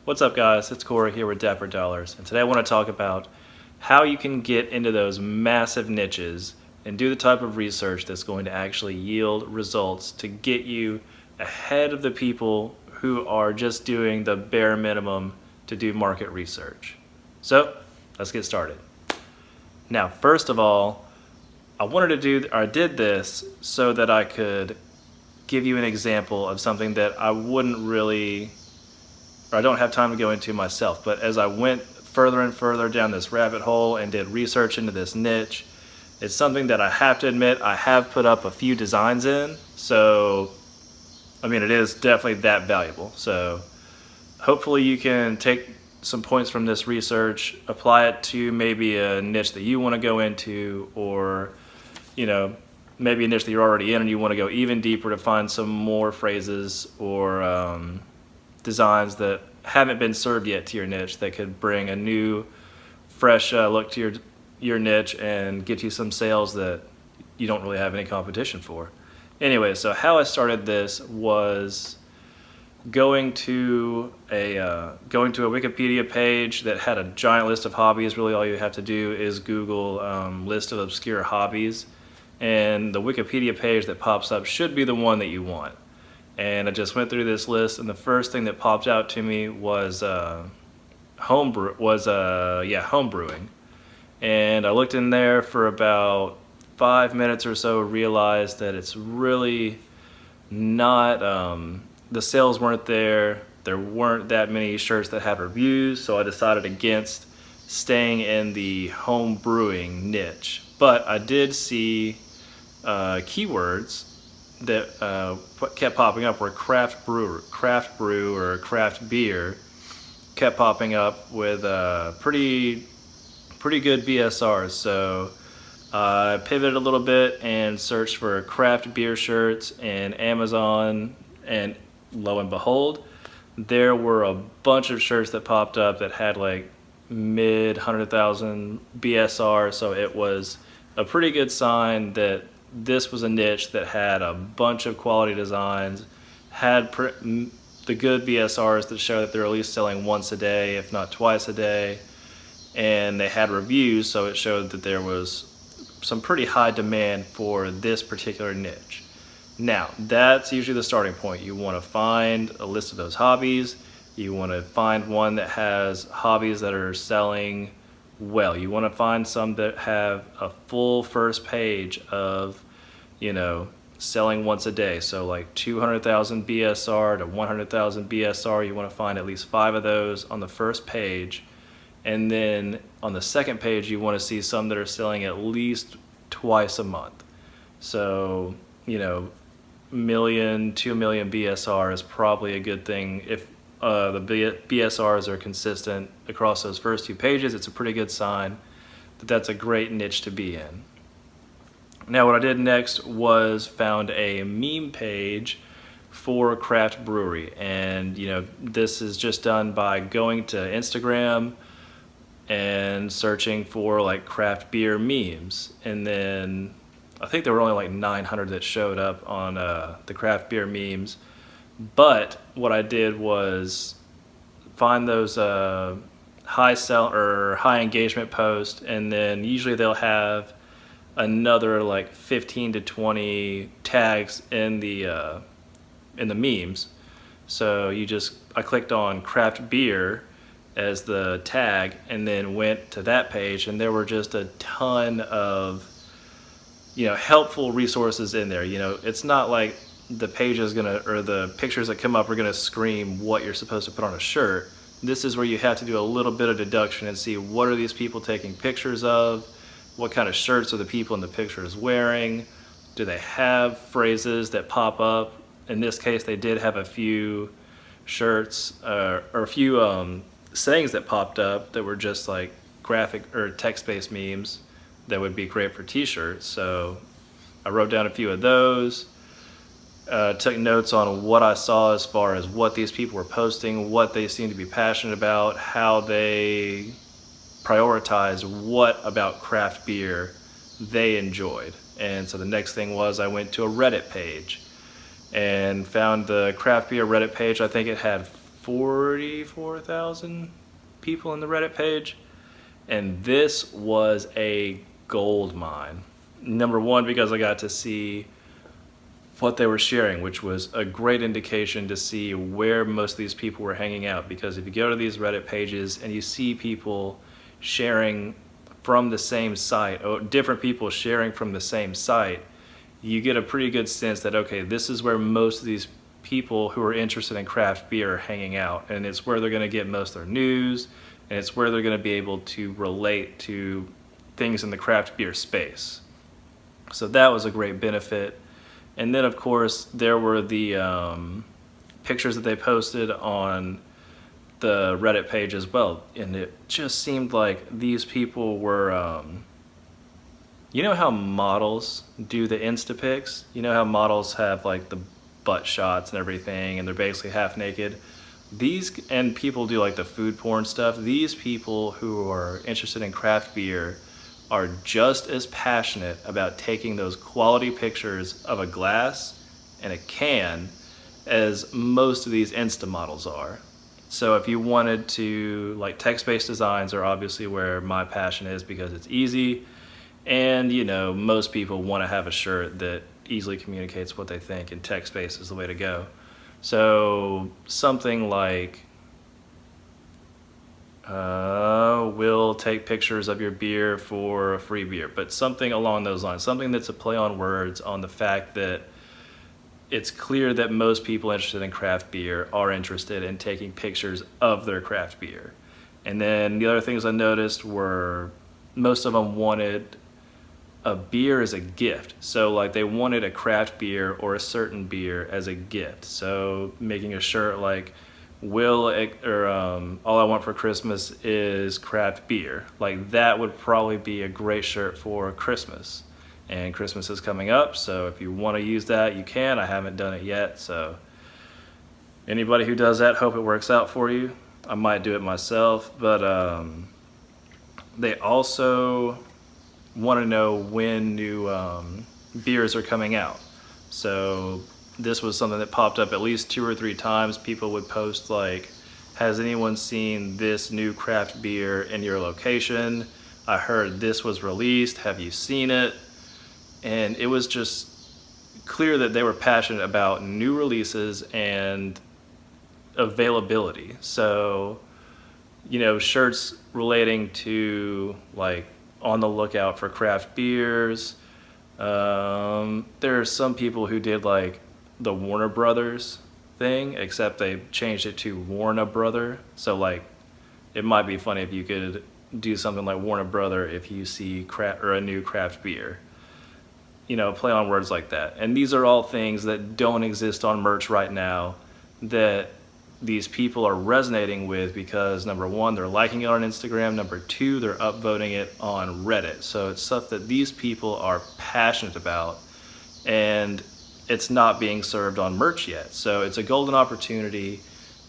What's up, guys? It's Corey here with Dapper Dollars, and today I want to talk about how you can get into those massive niches and do the type of research that's going to actually yield results to get you ahead of the people who are just doing the bare minimum to do market research. So let's get started. Now, first of all, I did this so that I could give you an example of something that I don't have time to go into myself. But as I went further and further down this rabbit hole and did research into this niche, it's something that I have to admit I have put up a few designs in. So, it is definitely that valuable. So hopefully you can take some points from this research, apply it to maybe a niche that you want to go into, or maybe a niche that you're already in and you want to go even deeper to find some more phrases or designs that haven't been served yet to your niche that could bring a new, fresh look to your niche and get you some sales that you don't really have any competition for. Anyway, so how I started this was going to a Wikipedia page that had a giant list of hobbies. Really, all you have to do is Google list of obscure hobbies, and the Wikipedia page that pops up should be the one that you want. And I just went through this list, and the first thing that popped out to me was homebrewing. And I looked in there for about 5 minutes or so, realized that it's really not, the sales weren't there. There weren't that many shirts that had reviews, so I decided against staying in the home brewing niche. But I did see keywords that kept popping up were craft brew or craft beer kept popping up with pretty good BSRs. So I pivoted a little bit and searched for craft beer shirts in Amazon, and lo and behold, there were a bunch of shirts that popped up that had like mid 100,000 BSR. So it was a pretty good sign that this was a niche that had a bunch of quality designs, had the good BSRs that show that they're at least selling once a day, if not twice a day, and they had reviews, so it showed that there was some pretty high demand for this particular niche. Now, that's usually the starting point. You want to find a list of those hobbies. You want to find one that has hobbies that are selling well. You want to find some that have a full first page of, selling once a day. So like 200,000 BSR to 100,000 BSR, you want to find at least 5 of those on the first page. And then on the second page, you want to see some that are selling at least twice a month. So, 2 million BSR is probably a good thing. If the BSRs are consistent across those first 2 pages, it's a pretty good sign that that's a great niche to be in. Now, what I did next was found a meme page for craft brewery, and this is just done by going to Instagram and searching for like craft beer memes, and then I think there were only like 900 that showed up on the craft beer memes. But what I did was find those high engagement posts, and then usually they'll have another like 15 to 20 tags in the memes. So I clicked on craft beer as the tag and then went to that page, and there were just a ton of helpful resources in there. It's not like the pictures that come up are gonna scream what you're supposed to put on a shirt. This is where you have to do a little bit of deduction and see what are these people taking pictures of, what kind of shirts are the people in the pictures wearing, do they have phrases that pop up. In this case, they did have a few shirts or a few sayings that popped up that were just like graphic or text-based memes that would be great for t-shirts. So I wrote down a few of those, took notes on what I saw as far as what these people were posting, what they seemed to be passionate about, how they prioritize what about craft beer they enjoyed. And so the next thing was I went to a Reddit page and found the craft beer Reddit page. I think it had 44,000 people in the Reddit page. And this was a gold mine. Number one, because I got to see what they were sharing, which was a great indication to see where most of these people were hanging out. Because if you go to these Reddit pages and you see people sharing from the same site, or different people sharing from the same site, you get a pretty good sense that, okay, this is where most of these people who are interested in craft beer are hanging out, and it's where they're going to get most of their news, and it's where they're going to be able to relate to things in the craft beer space. So that was a great benefit. And then of course there were the pictures that they posted on the Reddit page as well, and it just seemed like these people were you know how models do the Insta pics? You know how models have like the butt shots and everything, and they're basically half naked? And people do like the food porn stuff. These people who are interested in craft beer are just as passionate about taking those quality pictures of a glass and a can as most of these Insta models are. So if you wanted to, like, text-based designs are obviously where my passion is, because it's easy, and you know, most people want to have a shirt that easily communicates what they think, and text-based is the way to go. So something like, we'll take pictures of your beer for a free beer, but something along those lines, something that's a play on words on the fact that it's clear that most people interested in craft beer are interested in taking pictures of their craft beer. And then the other things I noticed were most of them wanted a beer as a gift. So like they wanted a craft beer or a certain beer as a gift. So making a shirt like, all I want for Christmas is craft beer. Like that would probably be a great shirt for Christmas. And Christmas is coming up, so if you want to use that, you can. I haven't done it yet, so anybody who does that, hope it works out for you. I might do it myself, but they also want to know when new beers are coming out. So this was something that popped up at least 2 or 3 times. People would post like, has anyone seen this new craft beer in your location? I heard this was released, have you seen it? And it was just clear that they were passionate about new releases and availability. So, you know, shirts relating to like on the lookout for craft beers. There are some people who did like the Warner Brothers thing, except they changed it to Warner Brother. So like, it might be funny if you could do something like Warner Brother if you see a new craft beer. You know, play on words like that. And these are all things that don't exist on merch right now that these people are resonating with, because number one, they're liking it on Instagram. Number two, they're upvoting it on Reddit. So it's stuff that these people are passionate about, and it's not being served on merch yet. So it's a golden opportunity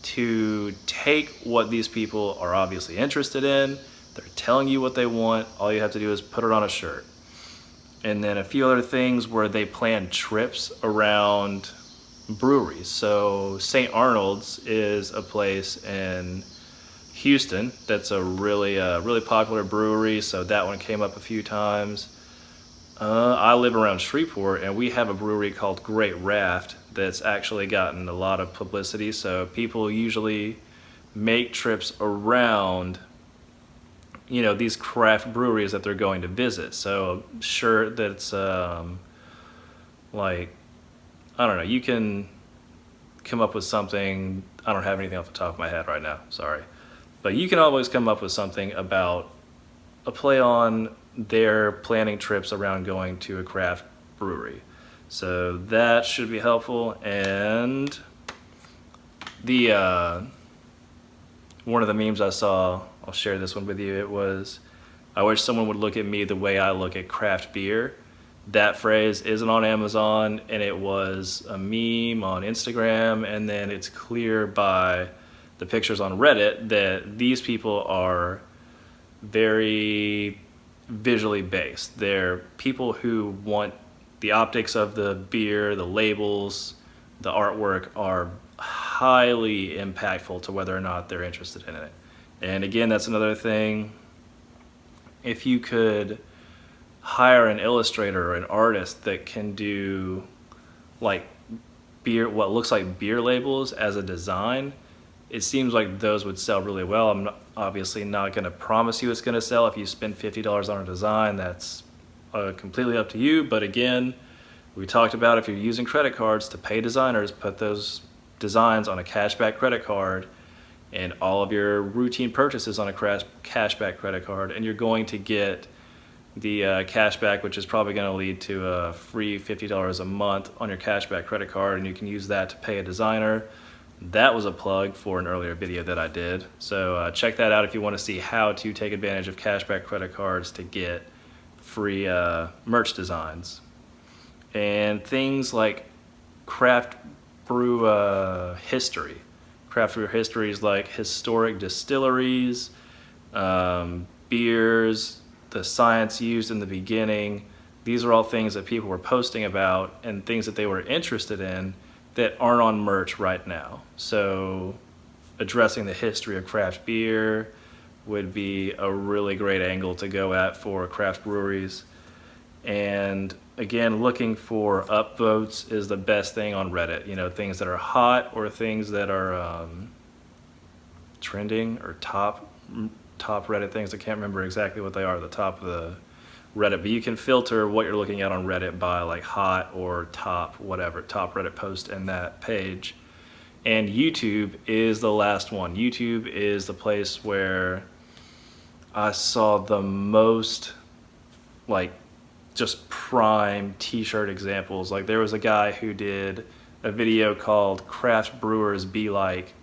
to take what these people are obviously interested in. They're telling you what they want. All you have to do is put it on a shirt. And then a few other things where they plan trips around breweries. So St. Arnold's is a place in Houston that's a really popular brewery. So that one came up a few times. I live around Shreveport, and we have a brewery called Great Raft that's actually gotten a lot of publicity. So people usually make trips around, you know, these craft breweries that they're going to visit. So a shirt that's like, I don't know, you can come up with something. I don't have anything off the top of my head right now, sorry. But you can always come up with something about a play on their planning trips around going to a craft brewery. So that should be helpful. And the one of the memes I saw, I'll share this one with you. It was, I wish someone would look at me the way I look at craft beer. That phrase isn't on Amazon, and it was a meme on Instagram, and then it's clear by the pictures on Reddit that these people are very visually based. They're people who want the optics of the beer, the labels, the artwork are highly impactful to whether or not they're interested in it. And again, that's another thing. If you could hire an illustrator or an artist that can do like what looks like beer labels as a design, it seems like those would sell really well. I'm obviously not going to promise you it's going to sell. If you spend $50 on a design, that's completely up to you. But again, we talked about if you're using credit cards to pay designers, put those designs on a cashback credit card and all of your routine purchases on a cashback credit card, and you're going to get the cashback, which is probably going to lead to a free $50 a month on your cashback credit card, and you can use that to pay a designer. That was a plug for an earlier video that I did. So check that out if you want to see how to take advantage of cashback credit cards to get free merch designs. And things like craft brew history. Craft brew history is like historic distilleries, beers, the science used in the beginning. These are all things that people were posting about and things that they were interested in that aren't on merch right now. So addressing the history of craft beer would be a really great angle to go at for craft breweries. And again, looking for upvotes is the best thing on Reddit. You know, things that are hot or things that are trending or top Reddit things. I can't remember exactly what they are at the top of the Reddit, but you can filter what you're looking at on Reddit by like hot or top, whatever, top Reddit post in that page. And YouTube is the last one. YouTube is the place where I saw the most like just prime t-shirt examples. Like there was a guy who did a video called Craft Brewers Be Like,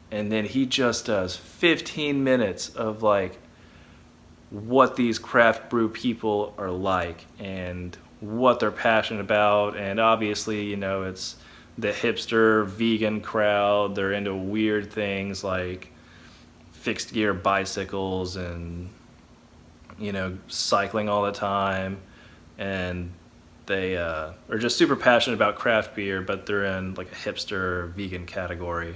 and then he just does 15 minutes of like what these craft brew people are like and what they're passionate about. And obviously, you know, it's the hipster vegan crowd. They're into weird things like fixed gear bicycles and, you know, cycling all the time. And they are just super passionate about craft beer, but they're in like a hipster vegan category.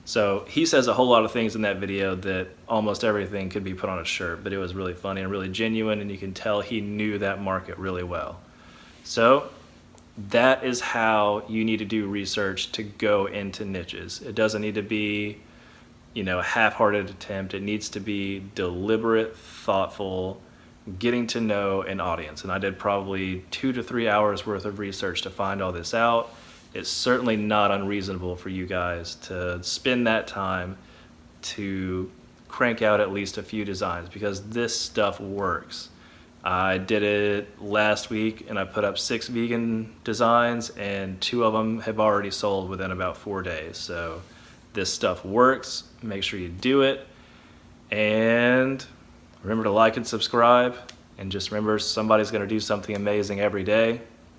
So he says a whole lot of things in that video that almost everything could be put on a shirt, but it was really funny and really genuine, and you can tell he knew that market really well. So that is how you need to do research to go into niches. It doesn't need to be, you know, a half-hearted attempt. It needs to be deliberate, thoughtful, getting to know an audience. And I did probably 2 to 3 hours worth of research to find all this out. It's certainly not unreasonable for you guys to spend that time to crank out at least a few designs, because this stuff works. I did it last week and I put up 6 vegan designs, and 2 of them have already sold within about 4 days. So this stuff works. Make sure you do it. And remember to like and subscribe. And just remember, somebody's going to do something amazing every day.